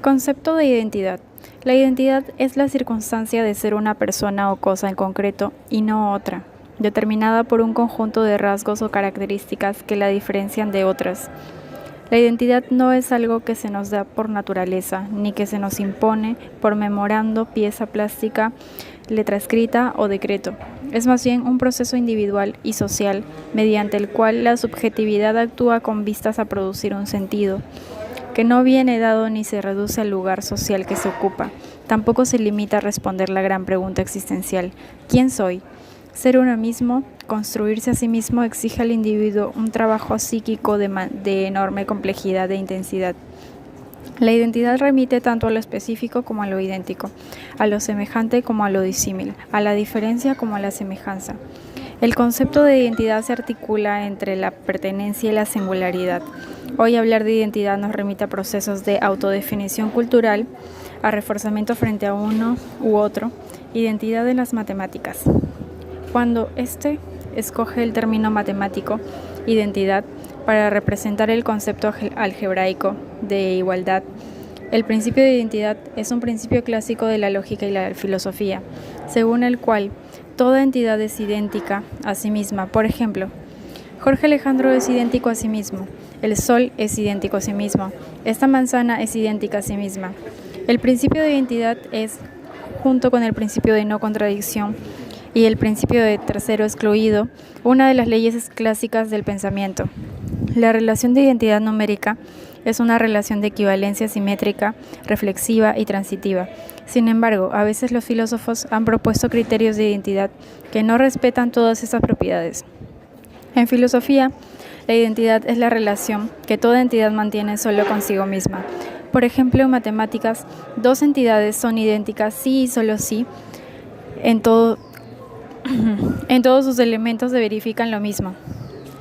Concepto de identidad. La identidad es la circunstancia de ser una persona o cosa en concreto y no otra, determinada por un conjunto de rasgos o características que la diferencian de otras. La identidad no es algo que se nos da por naturaleza, ni que se nos impone por memorando, pieza plástica, letra escrita o decreto. Es más bien un proceso individual y social, mediante el cual la subjetividad actúa con vistas a producir un sentido, que no viene dado ni se reduce al lugar social que se ocupa. Tampoco se limita a responder la gran pregunta existencial: ¿quién soy? Ser uno mismo, construirse a sí mismo, exige al individuo un trabajo psíquico de enorme complejidad e intensidad. La identidad remite tanto a lo específico como a lo idéntico, a lo semejante como a lo disímil, a la diferencia como a la semejanza. El concepto de identidad se articula entre la pertenencia y la singularidad. Hoy hablar de identidad nos remite a procesos de autodefinición cultural, a reforzamiento frente a uno u otro, identidad en las matemáticas. Cuando escoge el término matemático, identidad, para representar el concepto algebraico de igualdad, el principio de identidad es un principio clásico de la lógica y la filosofía, según el cual toda entidad es idéntica a sí misma. Por ejemplo, Jorge Alejandro es idéntico a sí mismo, el sol es idéntico a sí mismo, esta manzana es idéntica a sí misma. El principio de identidad es, junto con el principio de no contradicción y el principio de tercero excluido, una de las leyes clásicas del pensamiento. La relación de identidad numérica es una relación de equivalencia simétrica, reflexiva y transitiva. Sin embargo, a veces los filósofos han propuesto criterios de identidad que no respetan todas esas propiedades. En filosofía, la identidad es la relación que toda entidad mantiene solo consigo misma. Por ejemplo, en matemáticas, dos entidades son idénticas sí y solo sí. En todos sus elementos se verifican lo mismo.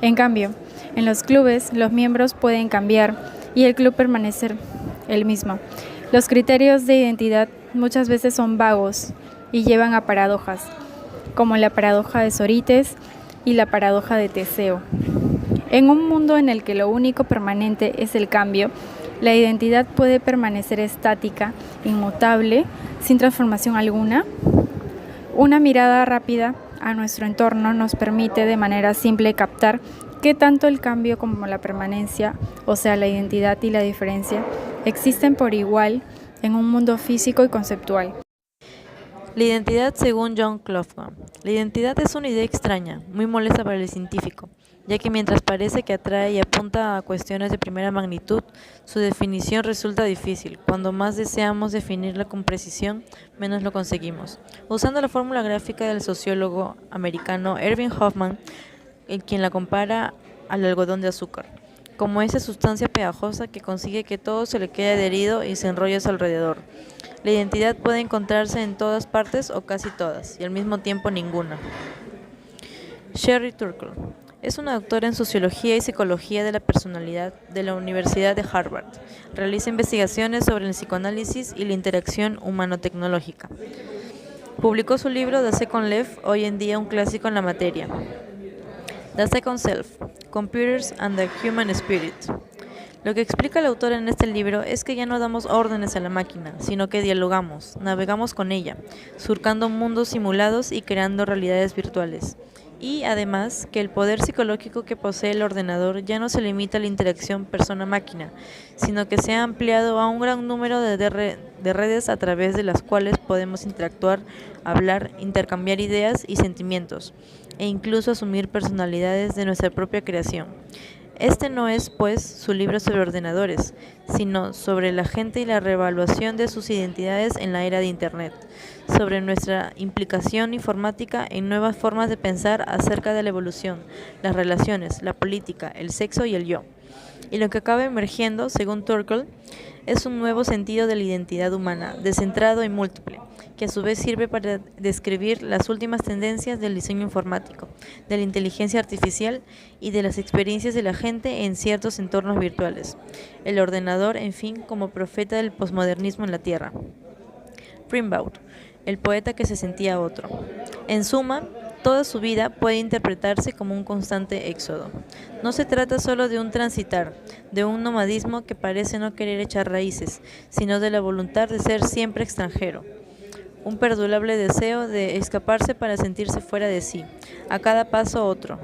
En cambio, en los clubes, los miembros pueden cambiar y el club permanecer el mismo. Los criterios de identidad muchas veces son vagos y llevan a paradojas, como la paradoja de Sócrates y la paradoja de Teseo. En un mundo en el que lo único permanente es el cambio, la identidad puede permanecer estática, inmutable, sin transformación alguna. Una mirada rápida a nuestro entorno nos permite de manera simple captar que tanto el cambio como la permanencia, o sea, la identidad y la diferencia, existen por igual en un mundo físico y conceptual. La identidad según John Clough. La identidad es una idea extraña, muy molesta para el científico, ya que mientras parece que atrae y apunta a cuestiones de primera magnitud, su definición resulta difícil. Cuando más deseamos definirla con precisión, menos lo conseguimos. Usando la fórmula gráfica del sociólogo americano Erving Hoffman, quien la compara al algodón de azúcar, como esa sustancia pegajosa que consigue que todo se le quede adherido y se enrolle a su alrededor. La identidad puede encontrarse en todas partes o casi todas, y al mismo tiempo ninguna. Sherry Turkle es una doctora en Sociología y Psicología de la Personalidad de la Universidad de Harvard. Realiza investigaciones sobre el psicoanálisis y la interacción humano-tecnológica. Publicó su libro The Second Life, hoy en día un clásico en la materia. The Second Self, Computers and the Human Spirit. Lo que explica el autor en este libro es que ya no damos órdenes a la máquina, sino que dialogamos, navegamos con ella, surcando mundos simulados y creando realidades virtuales. Y además, que el poder psicológico que posee el ordenador ya no se limita a la interacción persona-máquina, sino que se ha ampliado a un gran número de redes a través de las cuales podemos interactuar, hablar, intercambiar ideas y sentimientos, e incluso asumir personalidades de nuestra propia creación. Este no es, pues, su libro sobre ordenadores, sino sobre la gente y la reevaluación de sus identidades en la era de Internet, sobre nuestra implicación informática en nuevas formas de pensar acerca de la evolución, las relaciones, la política, el sexo y el yo. Y lo que acaba emergiendo, según Turkle, es un nuevo sentido de la identidad humana, descentrado y múltiple, que a su vez sirve para describir las últimas tendencias del diseño informático, de la inteligencia artificial y de las experiencias de la gente en ciertos entornos virtuales. El ordenador, en fin, como profeta del posmodernismo en la Tierra. Rimbaud, el poeta que se sentía otro. En suma, Toda su vida puede interpretarse como un constante éxodo. No se trata solo de un transitar, de un nomadismo que parece no querer echar raíces, sino de la voluntad de ser siempre extranjero. Un perdurable deseo de escaparse para sentirse fuera de sí, a cada paso otro.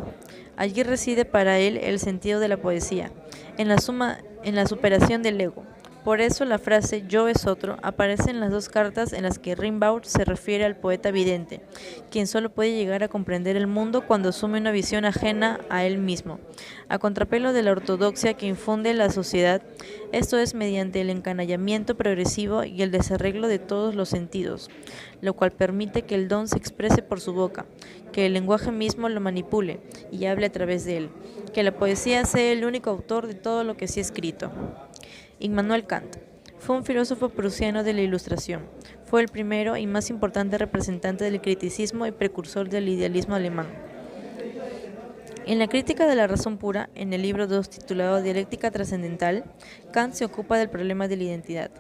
Allí reside para él el sentido de la poesía, en la superación del ego. Por eso la frase "yo es otro" aparece en las dos cartas en las que Rimbaud se refiere al poeta vidente, quien solo puede llegar a comprender el mundo cuando asume una visión ajena a él mismo, a contrapelo de la ortodoxia que infunde la sociedad, esto es mediante el encanallamiento progresivo y el desarreglo de todos los sentidos, lo cual permite que el don se exprese por su boca, que el lenguaje mismo lo manipule y hable a través de él, que la poesía sea el único autor de todo lo que se ha escrito. Immanuel Kant fue un filósofo prusiano de la Ilustración. Fue el primero y más importante representante del criticismo y precursor del idealismo alemán. En la Crítica de la razón pura, en el libro 2 titulado Dialéctica trascendental, Kant se ocupa del problema de la identidad.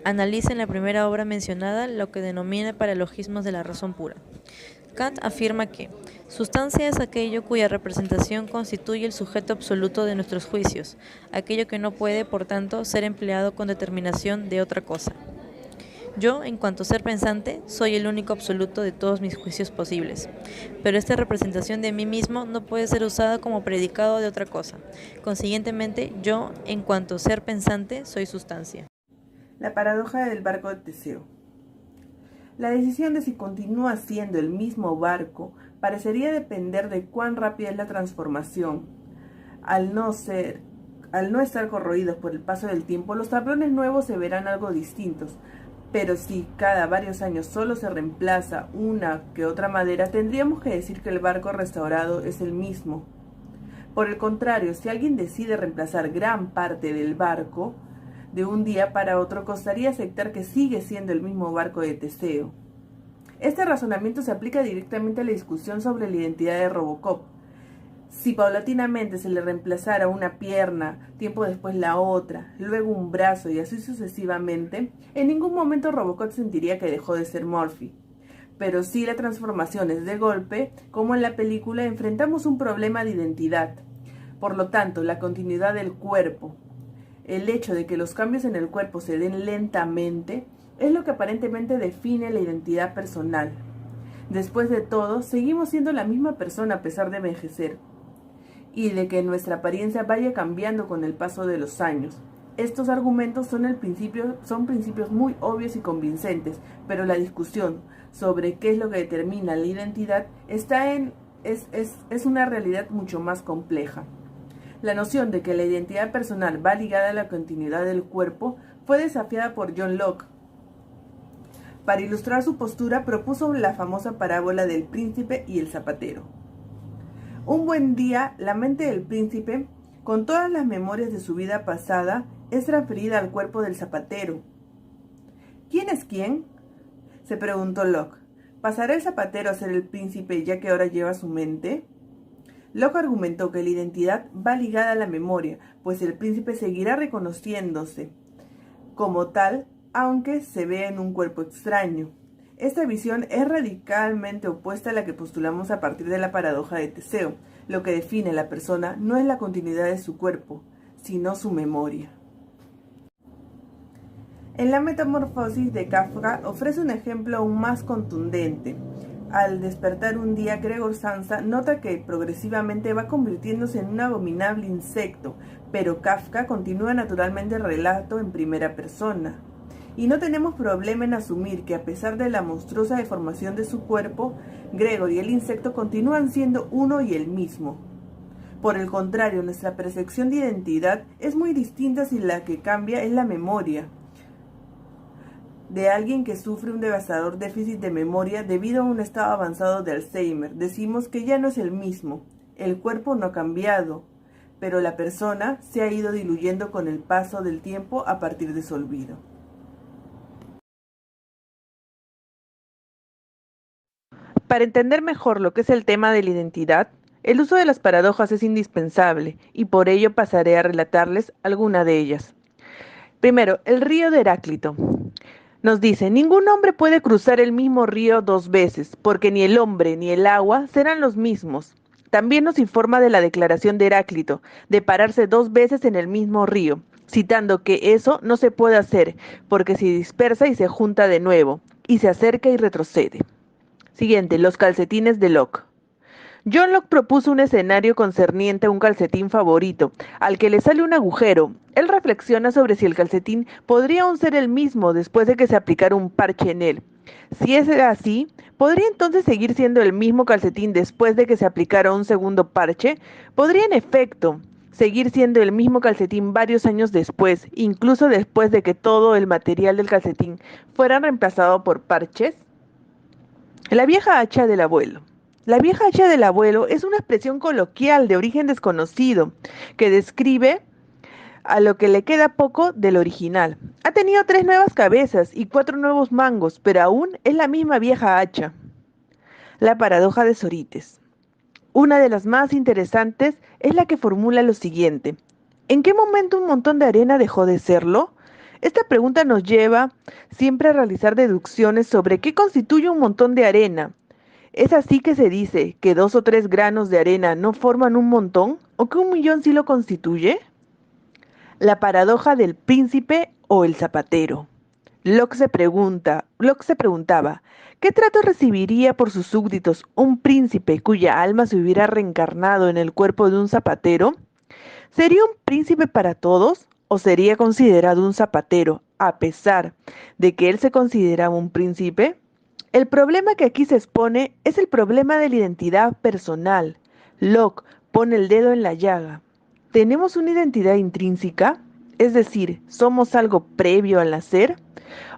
Analiza en la primera obra mencionada lo que denomina paralogismos de la razón pura. Kant afirma que sustancia es aquello cuya representación constituye el sujeto absoluto de nuestros juicios, aquello que no puede, por tanto, ser empleado con determinación de otra cosa. Yo, en cuanto ser pensante, soy el único absoluto de todos mis juicios posibles, pero esta representación de mí mismo no puede ser usada como predicado de otra cosa. Consiguientemente, yo, en cuanto ser pensante, soy sustancia. La paradoja del barco de Teseo. La decisión de si continúa siendo el mismo barco parecería depender de cuán rápida es la transformación. Al no estar corroídos por el paso del tiempo, los tablones nuevos se verán algo distintos, pero si cada varios años solo se reemplaza una que otra madera, tendríamos que decir que el barco restaurado es el mismo. Por el contrario, si alguien decide reemplazar gran parte del barco, de un día para otro costaría aceptar que sigue siendo el mismo barco de Teseo. Este razonamiento se aplica directamente a la discusión sobre la identidad de Robocop. Si paulatinamente se le reemplazara una pierna, tiempo después la otra, luego un brazo y así sucesivamente, en ningún momento Robocop sentiría que dejó de ser Murphy. Pero si la transformación es de golpe, como en la película, enfrentamos un problema de identidad. Por lo tanto, la continuidad del cuerpo, el hecho de que los cambios en el cuerpo se den lentamente, es lo que aparentemente define la identidad personal. Después de todo, seguimos siendo la misma persona a pesar de envejecer, y de que nuestra apariencia vaya cambiando con el paso de los años. Estos argumentos son principios muy obvios y convincentes, pero la discusión sobre qué es lo que determina la identidad es una realidad mucho más compleja. La noción de que la identidad personal va ligada a la continuidad del cuerpo fue desafiada por John Locke. Para ilustrar su postura, propuso la famosa parábola del príncipe y el zapatero. Un buen día, la mente del príncipe, con todas las memorias de su vida pasada, es transferida al cuerpo del zapatero. ¿Quién es quién?, se preguntó Locke. ¿Pasará el zapatero a ser el príncipe ya que ahora lleva su mente? Locke argumentó que la identidad va ligada a la memoria, pues el príncipe seguirá reconociéndose como tal, aunque se vea en un cuerpo extraño. Esta visión es radicalmente opuesta a la que postulamos a partir de la paradoja de Teseo. Lo que define a la persona no es la continuidad de su cuerpo, sino su memoria. En la Metamorfosis de Kafka ofrece un ejemplo aún más contundente. Al despertar un día, Gregor Samsa nota que progresivamente va convirtiéndose en un abominable insecto, pero Kafka continúa naturalmente el relato en primera persona. Y no tenemos problema en asumir que a pesar de la monstruosa deformación de su cuerpo, Gregor y el insecto continúan siendo uno y el mismo. Por el contrario, nuestra percepción de identidad es muy distinta si la que cambia es la memoria. De alguien que sufre un devastador déficit de memoria debido a un estado avanzado de Alzheimer, decimos que ya no es el mismo. El cuerpo no ha cambiado, pero la persona se ha ido diluyendo con el paso del tiempo a partir de su olvido. Para entender mejor lo que es el tema de la identidad, el uso de las paradojas es indispensable, y por ello pasaré a relatarles alguna de ellas. Primero, el río de Heráclito. Nos dice, ningún hombre puede cruzar el mismo río dos veces, porque ni el hombre ni el agua serán los mismos. También nos informa de la declaración de Heráclito, de pararse dos veces en el mismo río, citando que eso no se puede hacer, porque se dispersa y se junta de nuevo, y se acerca y retrocede. Siguiente, los calcetines de Locke. John Locke propuso un escenario concerniente a un calcetín favorito, al que le sale un agujero. Él reflexiona sobre si el calcetín podría aún ser el mismo después de que se aplicara un parche en él. Si es así, ¿podría entonces seguir siendo el mismo calcetín después de que se aplicara un segundo parche? ¿Podría en efecto seguir siendo el mismo calcetín varios años después, incluso después de que todo el material del calcetín fuera reemplazado por parches? La vieja hacha del abuelo. La vieja hacha del abuelo es una expresión coloquial de origen desconocido que describe a lo que le queda poco del original. Ha tenido 3 nuevas cabezas y 4 nuevos mangos, pero aún es la misma vieja hacha. La paradoja de Sorites. Una de las más interesantes es la que formula lo siguiente. ¿En qué momento un montón de arena dejó de serlo? Esta pregunta nos lleva siempre a realizar deducciones sobre qué constituye un montón de arena. ¿Es así que se dice que 2 o 3 granos de arena no forman un montón o que 1 millón sí lo constituye? La paradoja del príncipe o el zapatero. Locke se preguntaba, ¿qué trato recibiría por sus súbditos un príncipe cuya alma se hubiera reencarnado en el cuerpo de un zapatero? ¿Sería un príncipe para todos o sería considerado un zapatero a pesar de que él se consideraba un príncipe? El problema que aquí se expone es el problema de la identidad personal. Locke pone el dedo en la llaga. ¿Tenemos una identidad intrínseca? Es decir, ¿somos algo previo al nacer?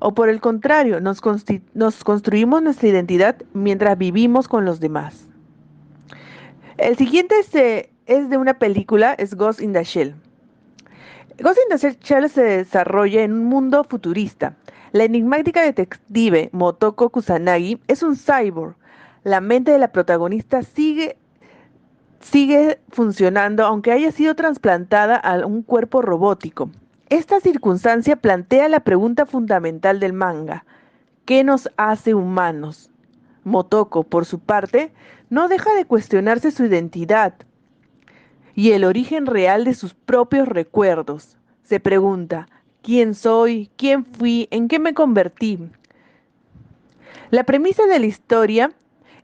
¿O por el contrario, nos construimos nuestra identidad mientras vivimos con los demás? El siguiente es de una película, es Ghost in the Shell. Ghost in the Shell se desarrolla en un mundo futurista. La enigmática detective Motoko Kusanagi es un cyborg. La mente de la protagonista sigue funcionando aunque haya sido trasplantada a un cuerpo robótico. Esta circunstancia plantea la pregunta fundamental del manga. ¿Qué nos hace humanos? Motoko, por su parte, no deja de cuestionarse su identidad y el origen real de sus propios recuerdos. Se pregunta, ¿quién soy? ¿Quién fui? ¿En qué me convertí? La premisa de la historia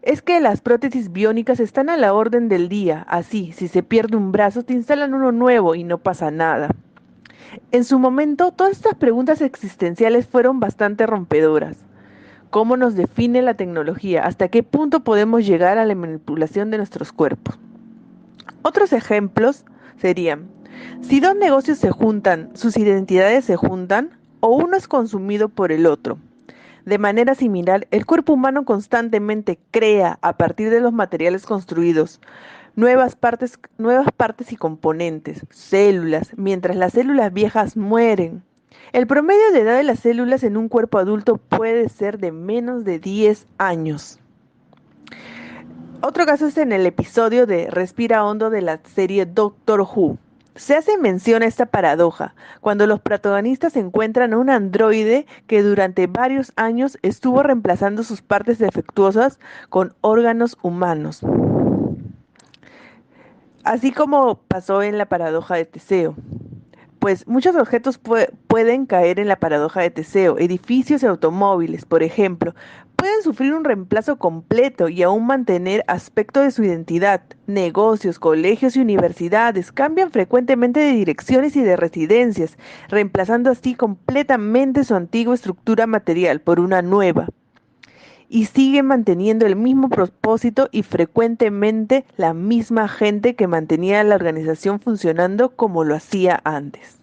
es que las prótesis biónicas están a la orden del día. Así, si se pierde un brazo, te instalan uno nuevo y no pasa nada. En su momento, todas estas preguntas existenciales fueron bastante rompedoras. ¿Cómo nos define la tecnología? ¿Hasta qué punto podemos llegar a la manipulación de nuestros cuerpos? Otros ejemplos serían, si dos negocios se juntan, sus identidades se juntan o uno es consumido por el otro. De manera similar, el cuerpo humano constantemente crea, a partir de los materiales construidos, nuevas partes y componentes, células, mientras las células viejas mueren. El promedio de edad de las células en un cuerpo adulto puede ser de menos de 10 años. Otro caso es en el episodio de Respira Hondo de la serie Doctor Who. Se hace mención a esta paradoja cuando los protagonistas encuentran a un androide que durante varios años estuvo reemplazando sus partes defectuosas con órganos humanos. Así como pasó en la paradoja de Teseo. Pues muchos objetos pueden caer en la paradoja de Teseo. Edificios y automóviles, por ejemplo, pueden sufrir un reemplazo completo y aún mantener aspecto de su identidad. Negocios, colegios y universidades cambian frecuentemente de direcciones y de residencias, reemplazando así completamente su antigua estructura material por una nueva. Y siguen manteniendo el mismo propósito y frecuentemente la misma gente que mantenía la organización funcionando como lo hacía antes.